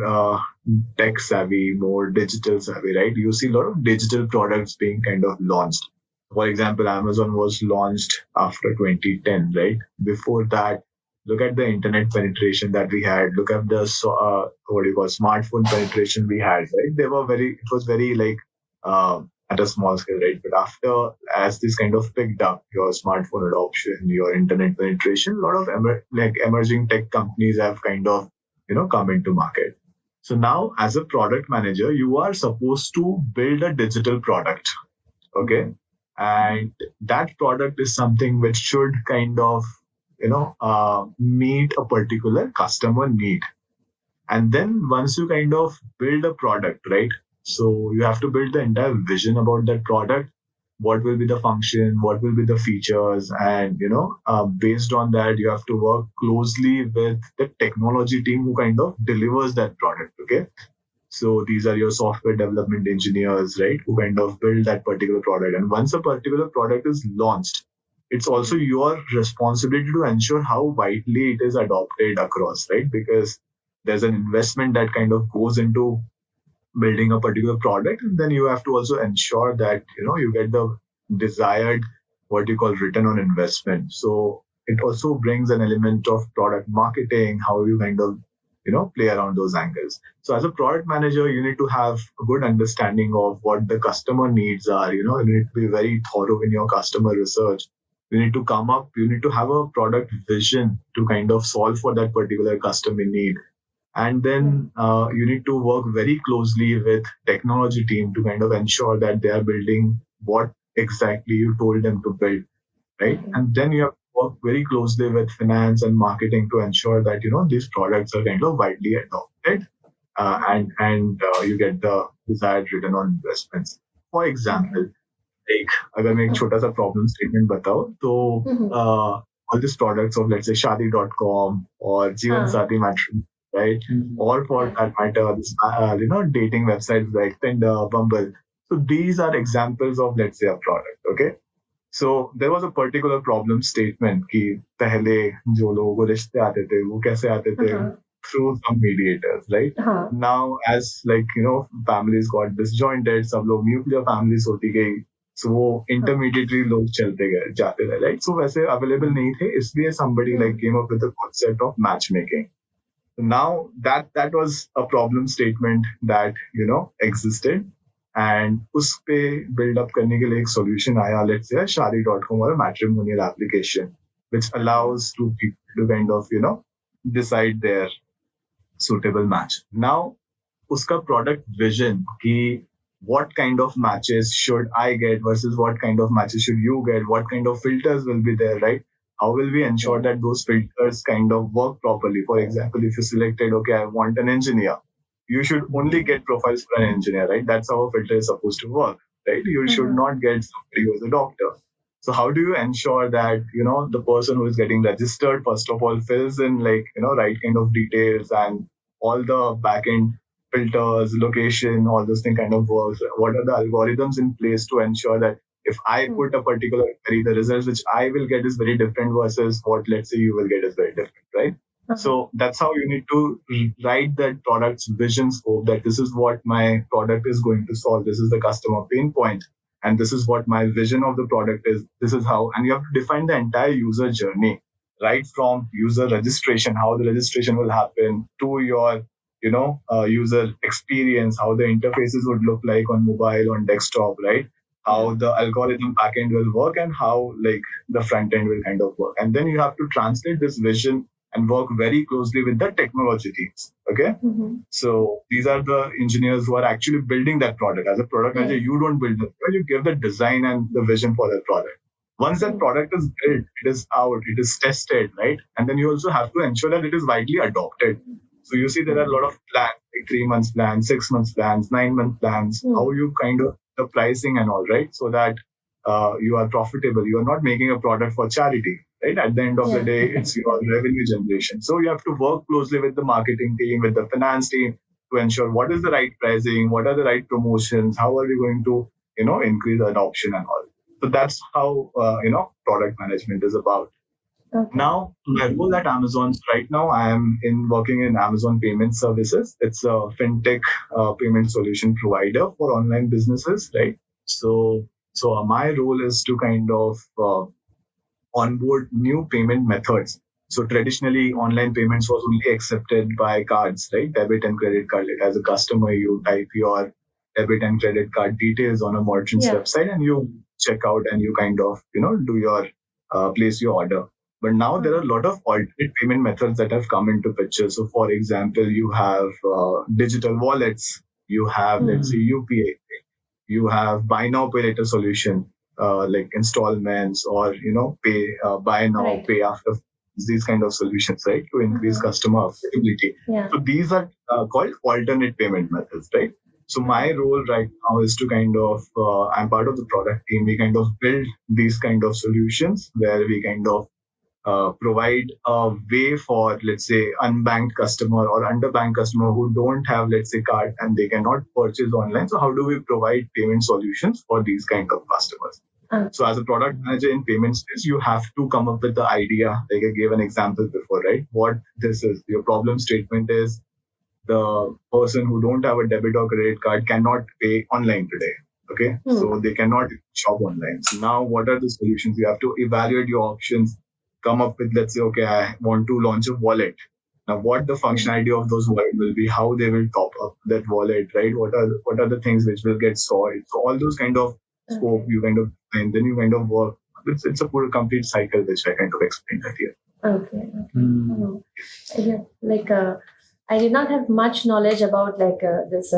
tech savvy, more digital savvy, right? You see a lot of digital products being kind of launched. For example, Amazon was launched after 2010, right? Before that, look at the internet penetration that we had. Look at the smartphone penetration we had, right? It was very at a small scale, right? But after, as this kind of picked up, your smartphone adoption, your internet penetration, a lot of emerging tech companies have kind of come into market. So now, as a product manager, you are supposed to build a digital product, okay? And that product is something which should kind of meet a particular customer need. And then once you kind of build a product, right? So you have to build the entire vision about that product. What will be the function? What will be the features? And based on that, you have to work closely with the technology team who kind of delivers that product. Okay. So these are your software development engineers, right? Who kind of build that particular product. And once a particular product is launched, it's also your responsibility to ensure how widely it is adopted across, right? Because there's an investment that kind of goes into building a particular product, and then you have to also ensure that you get the desired, what you call, return on investment. So it also brings an element of product marketing, how you kind of play around those angles. So as a product manager, you need to have a good understanding of what the customer needs are. You need to be very thorough in your customer research. You need to have a product vision to kind of solve for that particular customer need. And then you need to work very closely with technology team to kind of ensure that they are building what exactly you told them to build, right? And then you have to work very closely with finance and marketing to ensure that these products are kind of widely adopted, and you get the desired return on investments. For example, like अगर मैं एक छोटा सा problem statement बताऊं तो all these products of, let's say, Shaadi.com or Jeevan Saathi Matrimony, right? Or for that matter, this, dating websites like Tinder, Bumble. So these are examples of, let's say, a product. Okay. So there was a particular problem statement कि पहले जो लोगों को रिश्ते आते थे वो कैसे आते थे through some mediators, right? Now as families got disjointed, सब लोग nuclear families होती गई, so वो intermediary लोग चलते गए जाते रहे, right? So वैसे available नहीं थे, इसलिए somebody came up with the concept of matchmaking. Now that was a problem statement that existed, and उस पे build up करने के लिए एक solution आया, let's say Shaadi.com or a matrimonial application which allows to people to kind of decide their suitable match. Now uska product vision ki what kind of matches should I get versus what kind of matches should you get, what kind of filters will be there, right? How will we ensure that those filters kind of work properly? For example, if you selected, okay, I want an engineer, you should only get profiles for an engineer, right? That's how a filter is supposed to work, right? You should not get somebody who is a doctor. So how do you ensure that, the person who is getting registered, first of all, fills in right kind of details, and all the backend filters, location, all those things kind of works? What are the algorithms in place to ensure that if I put a particular query, the results which I will get is very different versus what, let's say, you will get is very different, right? So that's how you need to write that product's vision scope, that this is what my product is going to solve. This is the customer pain point, and this is what my vision of the product is. This is how, and you have to define the entire user journey, right from user registration, how the registration will happen, to your user experience, how the interfaces would look like on mobile, on desktop, right? How the algorithm backend will work, and how the front end will kind of work. And then you have to translate this vision and work very closely with the technology teams. Okay. So these are the engineers who are actually building that product. As a product manager, you don't build it, you give the design and the vision for that product. Once that product is built, it is out, it is tested, right? And then you also have to ensure that it is widely adopted. So you see there are a lot of plans, like 3 months plans, 6 months plans, 9-month plans, how you kind of the pricing and all, right? So that you are profitable. You are not making a product for charity, right? At the end of the day, it's your revenue generation. So you have to work closely with the marketing team, with the finance team, to ensure what is the right pricing, what are the right promotions, how are we going to, increase adoption and all. So that's how, product management is about. Okay. Now, my role at Amazon, right now, I am working in Amazon Payment Services. It's a fintech payment solution provider for online businesses, right? So my role is to kind of onboard new payment methods. So traditionally, online payments was only accepted by cards, right? Debit and credit card. Like as a customer, you type your debit and credit card details on a merchant's website, and you check out, and you kind of, do your place your order. But now there are a lot of alternate payment methods that have come into picture. So, for example, you have digital wallets, you have, let's say, UPI, you have buy now, pay later solution, like installments, or, pay, buy now, pay after, these kind of solutions, right, to increase customer affordability. So these are called alternate payment methods, right? So my role right now is to kind of, I'm part of the product team. We kind of build these kind of solutions where we kind of provide a way for, let's say, unbanked customer or underbanked customer who don't have, let's say, card and they cannot purchase online. So how do we provide payment solutions for these kind of customers? So as a product manager in payment space, you have to come up with the idea. Like I gave an example before, right? What this is, your problem statement is the person who don't have a debit or credit card cannot pay online today. Okay, so they cannot shop online. So now, what are the solutions? You have to evaluate your options, come up with, let's say, okay, I want to launch a wallet. Now, what the functionality of those wallet will be, how they will top up that wallet, right? What are the things which will get solved? So all those kind of scope you kind of, and then you kind of work. It's a full complete cycle which I kind of explained that here. Okay. Yeah, like I did not have much knowledge about like this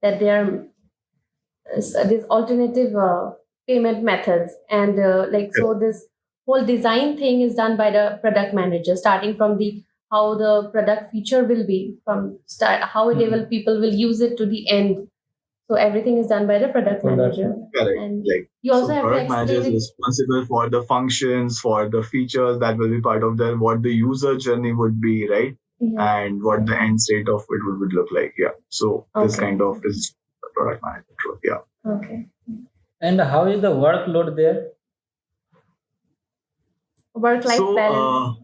that there are these alternative payment methods, and so this whole design thing is done by the product manager, starting from the how the product feature will be from start, how people will use it to the end. So everything is done by the product manager. Correct. And Like, you also so have to product manager is explain it. responsible for the functions, for the features that will be part of that, what the user journey would be, right? Yeah. And what the end state of it would look like. Yeah. So this Okay. kind of is the product manager role. Yeah. Okay. And how is the workload there? Work-life So balance.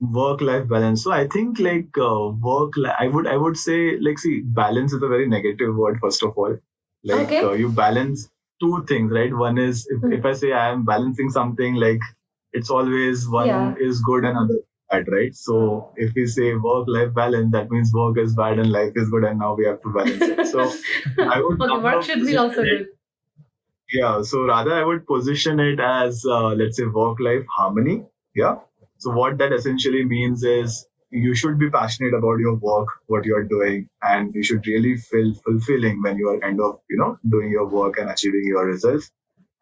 work-life balance. So I think like I would say, like, see, balance is a very negative word first of all. Like Okay. you balance two things, right? One is if I say I am balancing something, like it's always one Yeah. is good and other bad, right? So if we say work-life balance, that means work is bad and life is good, and now we have to balance it. So I would Okay, work should be also good. yeah, so rather I would position it as, let's say, work-life harmony. Yeah. So what that essentially means is you should be passionate about your work, what you're doing, and you should really feel fulfilling when you are kind of, doing your work and achieving your results.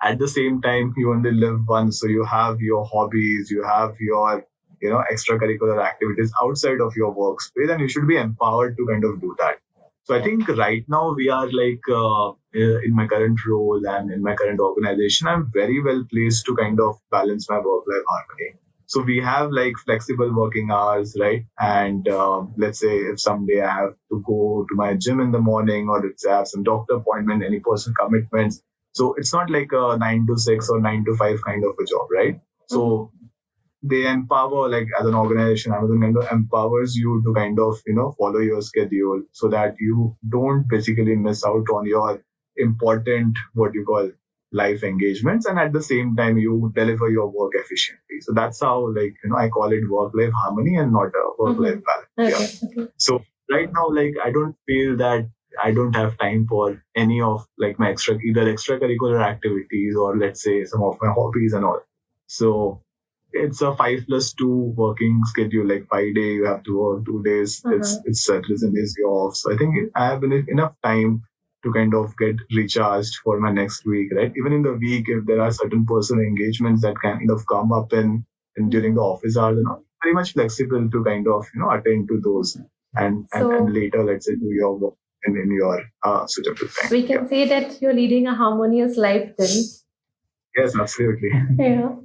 At the same time, you only live once, so you have your hobbies, you have your, extracurricular activities outside of your workspace, and you should be empowered to kind of do that. So I think right now we are like in my current role and in my current organization, I'm very well placed to kind of balance my work-life harmony. So we have like flexible working hours, right? And let's say if someday I have to go to my gym in the morning, or let's say I have some doctor appointment, any personal commitments. So it's not like a 9 to 6 or 9 to 5 kind of a job, right? So they empower, like as an organization, Amazon kind of empowers you to kind of, follow your schedule so that you don't basically miss out on your important, what you call, life engagements. And at the same time, you deliver your work efficiently. So that's how, like, I call it work-life harmony and not a work-life balance. Okay. So right now, like, I don't feel that I don't have time for any of like my either extracurricular activities or let's say some of my hobbies and all. So it's a 5+2 working schedule. Like 5 day you have to work, 2 days it's Saturdays and days you're off. So I think I have enough time to kind of get recharged for my next week, right? Even in the week, if there are certain personal engagements that kind of come up in during the office hours, very much flexible to kind of attend to those and later, let's say, do your work and in your suitable time. We can say that you're leading a harmonious life then. Yes, absolutely. Yeah.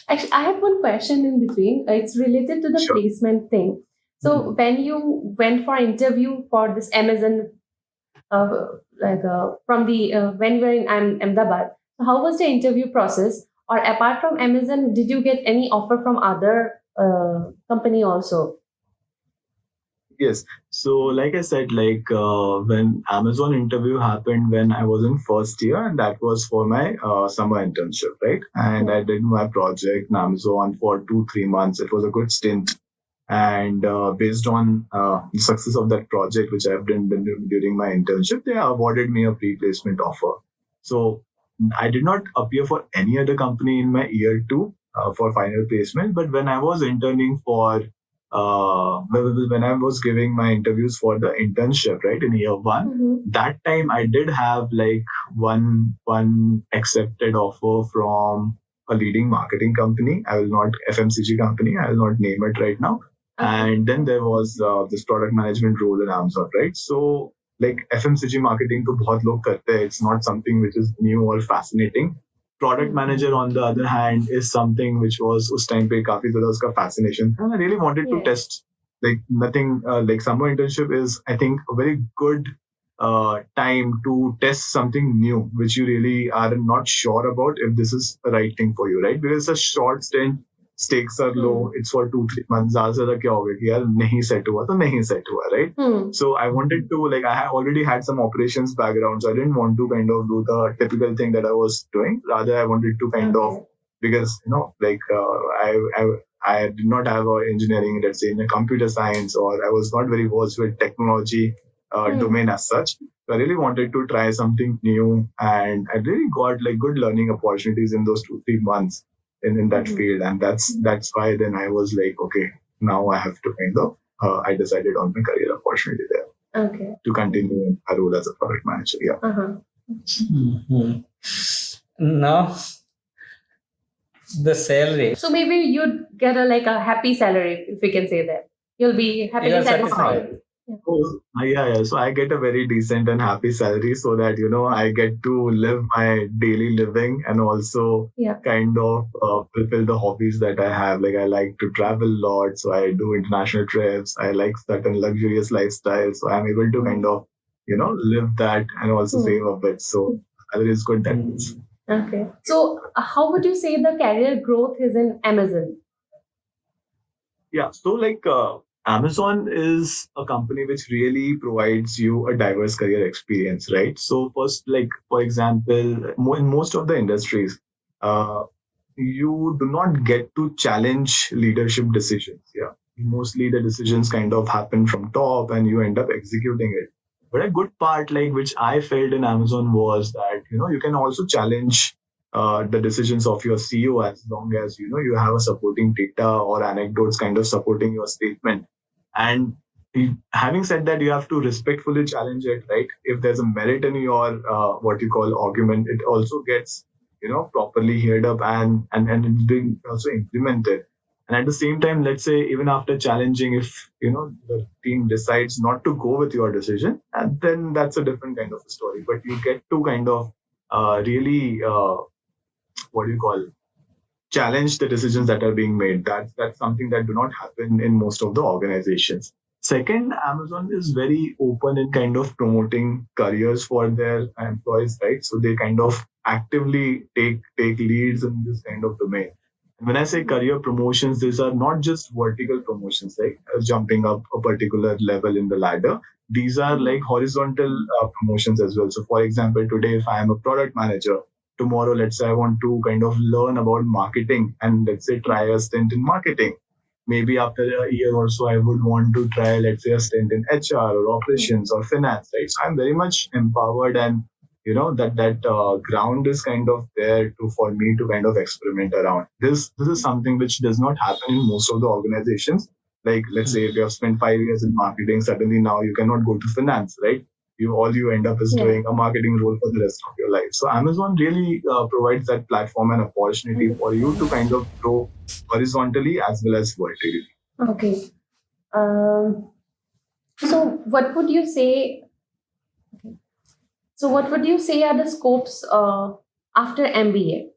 Actually, I have one question in between. It's related to the Sure. placement thing. So when you went for interview for this Amazon, from the when you were in Ahmedabad, so how was the interview process? Or apart from Amazon, did you get any offer from other company also? Yes. So, like I said, like when Amazon interview happened when I was in first year, and that was for my summer internship, right? And I did my project in Amazon for 2-3 months. It was a good stint. And based on the success of that project, which I've done during my internship, they awarded me a pre-placement offer. So I did not appear for any other company in my year two for final placement. But when I was interning for when I was giving my interviews for the internship, right, in year one, that time I did have like one accepted offer from a leading marketing company. I will not FMCG company. I will not name it right now. And then there was this product management role in Amazon, right? So like FMCG marketing to बहुत लोग करते हैं. It's not something which is new or fascinating. Product manager, on the other hand, is something which was उस time पे काफी ज़्यादा उसका fascination. And I really wanted to test like nothing like summer internship is, I think, a very good time to test something new, which you really are not sure about if this is the right thing for you, right? Because it's a short stint, stakes are low, it's for 2-3 months. ज़्यादा से ज़्यादा क्या होगा कि यार नहीं set हुआ तो नहीं set हुआ, right? Hmm. So I wanted to, like, I already had some operations background, so I didn't want to kind of do the typical thing that I was doing. Rather, I wanted to kind of, because like I did not have a engineering, let's say, in a computer science, or I was not very versed with technology domain as such. So I really wanted to try something new, and I really got like good learning opportunities in those 2-3 months in that field, and that's why then I was like, okay, now I have to kind of I decided on my career opportunity there Okay. to continue a role as a product manager. Yeah. Mhm. Now, the salary. So maybe you'd get a happy salary, if we can say that. You'll be happily You are satisfied. satisfied. Oh, yeah. So I get a very decent and happy salary, so that I get to live my daily living, and also Yeah. kind of fulfill the hobbies that I have. Like, I like to travel a lot, so I do international trips. I like certain luxurious lifestyles, so I'm able to kind of live that and also save a bit. So salary is good. That means. Okay. So how would you say the career growth is in Amazon? Yeah, so like Amazon is a company which really provides you a diverse career experience, right? So first, like for example, in most of the industries, uh, you do not get to challenge leadership decisions. Yeah, mostly the decisions kind of happen from top, and you end up executing it. But a good part, like which I felt in Amazon, was that you can also challenge the decisions of your CEO, as long as you have a supporting data or anecdotes kind of supporting your statement. And having said that, you have to respectfully challenge it, right? If there's a merit in your what you call argument, it also gets properly heard up, and it's being also implemented. And at the same time, let's say even after challenging, if the team decides not to go with your decision, and then that's a different kind of a story. But you get to kind of really what do you call challenge the decisions that are being made. That's something that do not happen in most of the organizations. Second, Amazon is very open in kind of promoting careers for their employees, right? So they kind of actively take leads in this kind of domain. And when I say career promotions, these are not just vertical promotions, like jumping up a particular level in the ladder. These are like horizontal promotions as well. So, for example, today, if I am a product manager, tomorrow, let's say I want to kind of learn about marketing, and let's say try a stint in marketing. Maybe after a year or so, I would want to try, let's say, a stint in HR or operations or finance, right? So I'm very much empowered, and that ground is kind of there to for me to kind of experiment around. This is something which does not happen in most of the organizations. Like, let's say if you have spent 5 years in marketing, suddenly now you cannot go to finance, right? You end up is doing a marketing role for the rest of your life. So Amazon really provides that platform and opportunity for you to kind of grow horizontally as well as vertically. Okay. So what would you say? Okay. So what would you say are the scopes after MBA?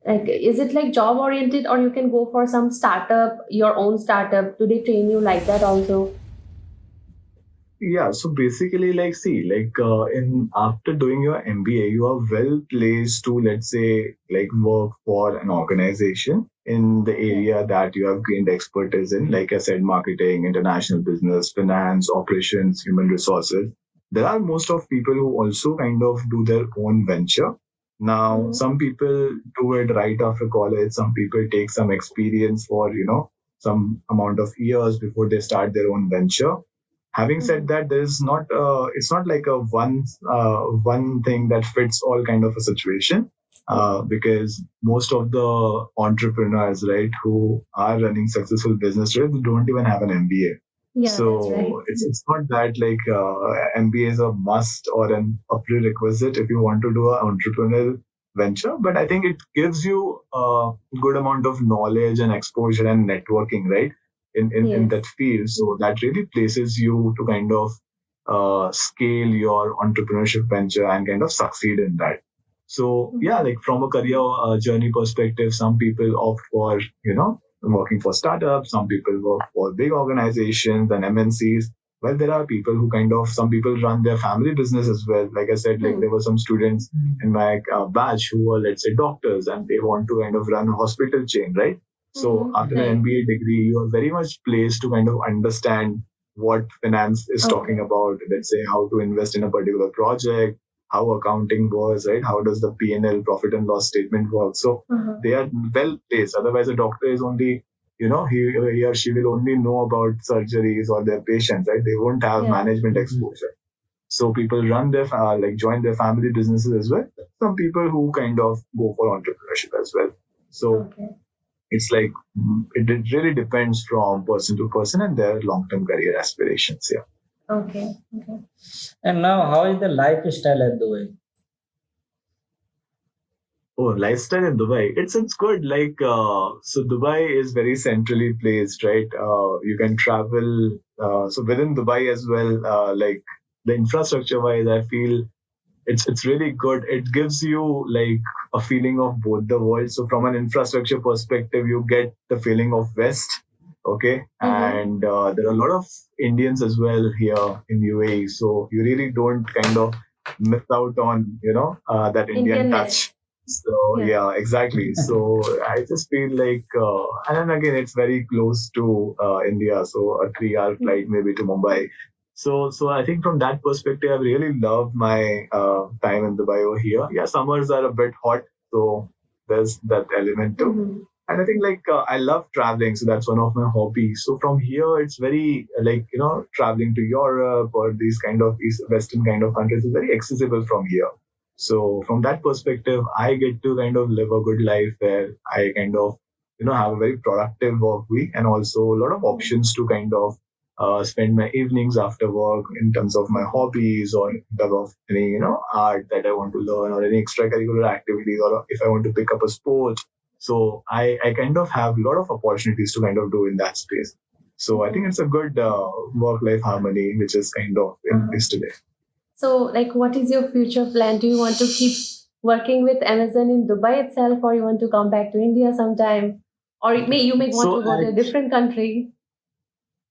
Like, is it like job oriented, or you can go for some startup, your own startup? Do they train you like that also? Yeah, so basically, like, see, like, in after doing your MBA, you are well placed to, let's say, like, work for an organization in the area that you have gained expertise in. Like I said, marketing, international business, finance, operations, human resources. There are most of people who also kind of do their own venture. Now, some people do it right after college. Some people take some experience for, some amount of years before they start their own venture. Having said that, there's not it's not like a one thing that fits all kind of a situation, because most of the entrepreneurs, right, who are running successful business, right, they don't even have an MBA. Yeah, So that's right. it's not that like MBA is a must or a prerequisite if you want to do an entrepreneurial venture, but I think it gives you a good amount of knowledge and exposure and networking, right, in Yes. that field. So that really places you to kind of scale your entrepreneurship venture and kind of succeed in that. So yeah, like from a career journey perspective, some people opt for working for startups, some people work for big organizations and MNCs. Well, there are people who some people run their family business as well. Like I said, like there were some students in my batch who were, let's say, doctors, and they want to kind of run a hospital chain, right? So after an Right. MBA degree, you are very much placed to kind of understand what finance is talking Okay. about. Let's say how to invest in a particular project, how accounting works, right? How does the P&L, profit and loss statement work? So they are well placed. Otherwise, a doctor is only, he or she will only know about surgeries or their patients, right? They won't have Yeah. management exposure. So people run their join their family businesses as well. Some people who kind of go for entrepreneurship as well. So Okay. it's like it really depends from person to person and their long-term career aspirations. Yeah. Okay. Okay. And now, how is the lifestyle at Dubai? Oh, lifestyle in Dubai. It's good. Like so, Dubai is very centrally placed, right? You can travel. So within Dubai as well, like the infrastructure wise, I feel it's really good. It gives you like a feeling of both the worlds. So from an infrastructure perspective, you get the feeling of West, okay, and there are a lot of Indians as well here in UAE. So you really don't kind of miss out on that Indian Indianness. touch. So Yeah. yeah, exactly. So I just feel like, and then again, it's very close to India. So a 3 hour flight maybe to Mumbai. So I think from that perspective, I really love my time in Dubai over here. Yeah, summers are a bit hot, so there's that element too. Mhm. And I think like I love traveling, so that's one of my hobbies. So from here, it's very like traveling to Europe or these kind of Western kind of countries is very accessible from here. So from that perspective, I get to kind of live a good life where I kind of have a very productive work week and also a lot of options to kind of spend my evenings after work in terms of my hobbies or in terms of any art that I want to learn or any extracurricular activities or if I want to pick up a sport. So I kind of have a lot of opportunities to kind of do in that space. So I think it's a good work-life harmony, which is kind of in place today. So, like, what is your future plan? Do you want to keep working with Amazon in Dubai itself, or you want to come back to India sometime, or you may want So to go to a different country?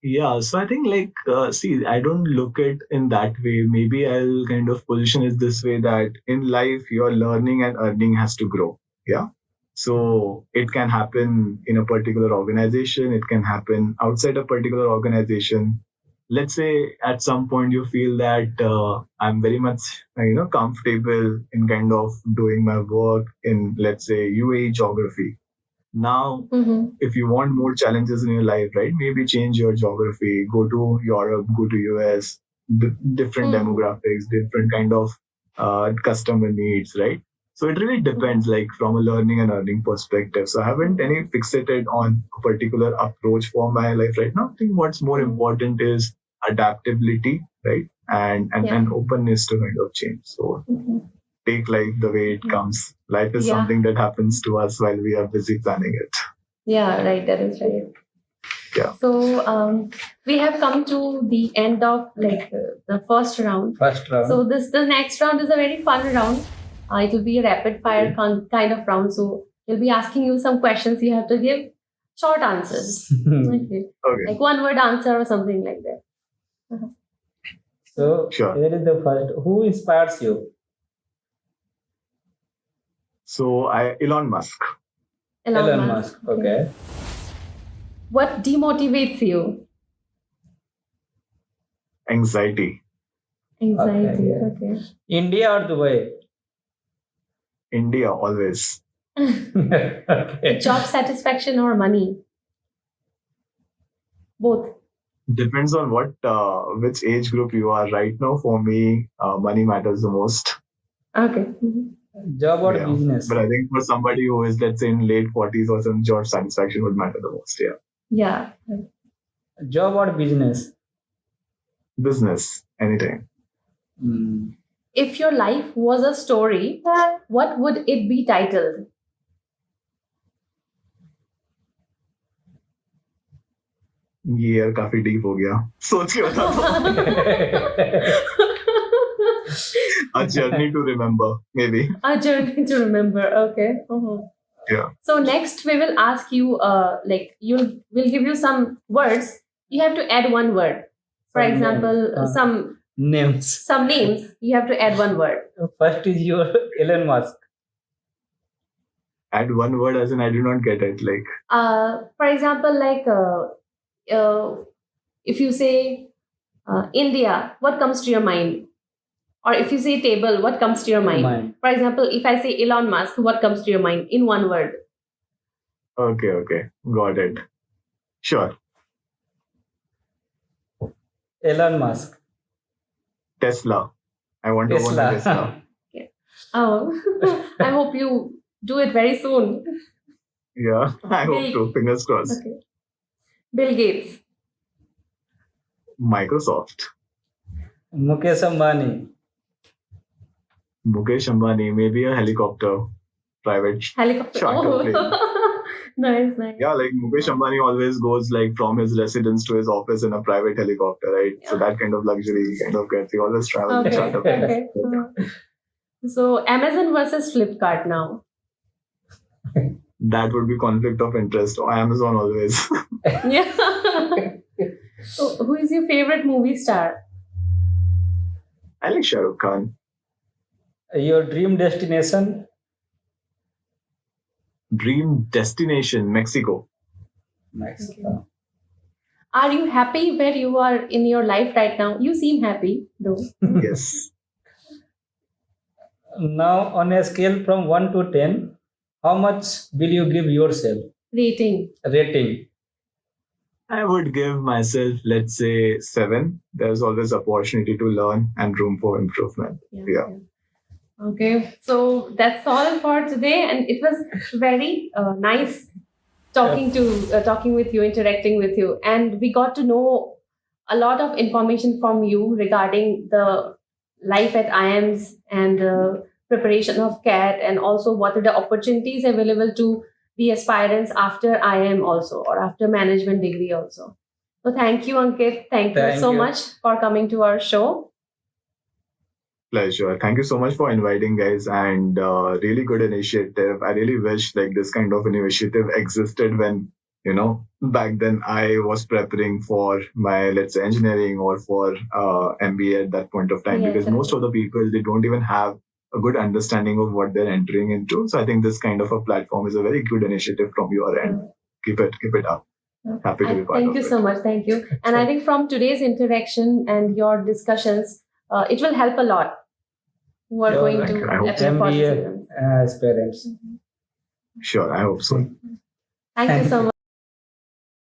yeah, so I think like see, I don't look at in that way. Maybe I'll kind of position it this way that in life your learning and earning has to grow. Yeah. So it can happen in a particular organization, it can happen outside a particular organization. Let's say at some point you feel that I'm very much comfortable in kind of doing my work in, let's say, UAE geography. Now Mm-hmm. if you want more challenges in your life, right? Maybe change your geography, go to Europe, go to US, different demographics, different kind of customer needs, right? So it really depends, like from a learning and earning perspective. So I haven't any fixated on a particular approach for my life right now. I think what's more important is adaptability, right? And openness to kind of change. So take life the way it comes. Life is Yeah. something that happens to us while we are busy planning it. Yeah, right. That is right. Yeah. So we have come to the end of the first round. First round. So the next round is a very fun round. It will be a rapid fire kind of round. So we'll be asking you some questions. You have to give short answers. Okay. Okay. Like one word answer or something like that. So Sure. here is the first. Who inspires you? So Elon Musk. Elon Musk. Okay. What demotivates you? Anxiety. Anxiety. Okay. Okay. India or Dubai? India always. Okay. Job satisfaction or money? Both. Depends on what which age group you are right now. For me, money matters the most. Okay. Job or Yeah. business? But I think for somebody who is, let's say, in late 40s or some, job satisfaction would matter the most. Yeah. Yeah. Job or business? Business, anytime. Hmm. If your life was a story, what would it be titled? ये यार काफी deep हो गया सोच के बताता हूँ A journey to remember, maybe. A journey to remember. Okay. Yeah. So next we will ask you, we'll give you some words. You have to add one word. For Some example, names. Names. some names. You have to add one word. First is your Elon Musk. Add one word as in I do not get it. Like, For example, like if you say India, what comes to your mind? Or if you say table, what comes to your mind? Mine. For example, if I say Elon Musk, what comes to your mind in one word? okay, got it. Sure. Elon Musk. Tesla. I want to own a Tesla. Oh, I hope you do it very soon. Yeah, I hope to. Fingers crossed. Okay. Bill Gates. Microsoft. Mukesh Ambani. Mukesh Ambani. Maybe a helicopter. Private. Helicopter. Charter plane. Nice. Yeah, like Mukesh Ambani always goes like from his residence to his office in a private helicopter, right? So Yeah. that kind of luxury kind of gets. He always travels in Okay. charter plane. Okay. So Amazon versus Flipkart now. That would be conflict of interest. Or Amazon always. Yeah. So who is your favorite movie star? I like Shah Rukh Khan. Your dream destination. Dream destination, Mexico. Mexico. Are you happy where you are in your life right now? You seem happy though. Yes. Now, on a scale from 1 to 10, how much will you give yourself? Rating. Rating. I would give myself, let's say, 7. There's always opportunity to learn and room for improvement. Yeah. Okay, so that's all for today, and it was very nice talking with you, interacting with you, and we got to know a lot of information from you regarding the life at IIMS and the preparation of CAT, and also what are the opportunities available to the aspirants after IIM also, or after management degree also. So thank you, Ankit. Thank you Thank so you. much for coming to our show. Pleasure. Thank you so much for inviting, guys, and really good initiative. I really wish like this kind of initiative existed when, back then I was preparing for my, let's say, engineering or for MBA at that point of time, Yes, because most of the people, they don't even have a good understanding of what they're entering into. So I think this kind of a platform is a very good initiative from your end. Keep it up. Happy to be part Thank of you it. so much. Thank you. And I think from today's interaction and your discussions, it will help a lot who are Yeah, going thank to you. I hope appear for this MBA event. aspirants. Sure, I hope so. Thank you so much.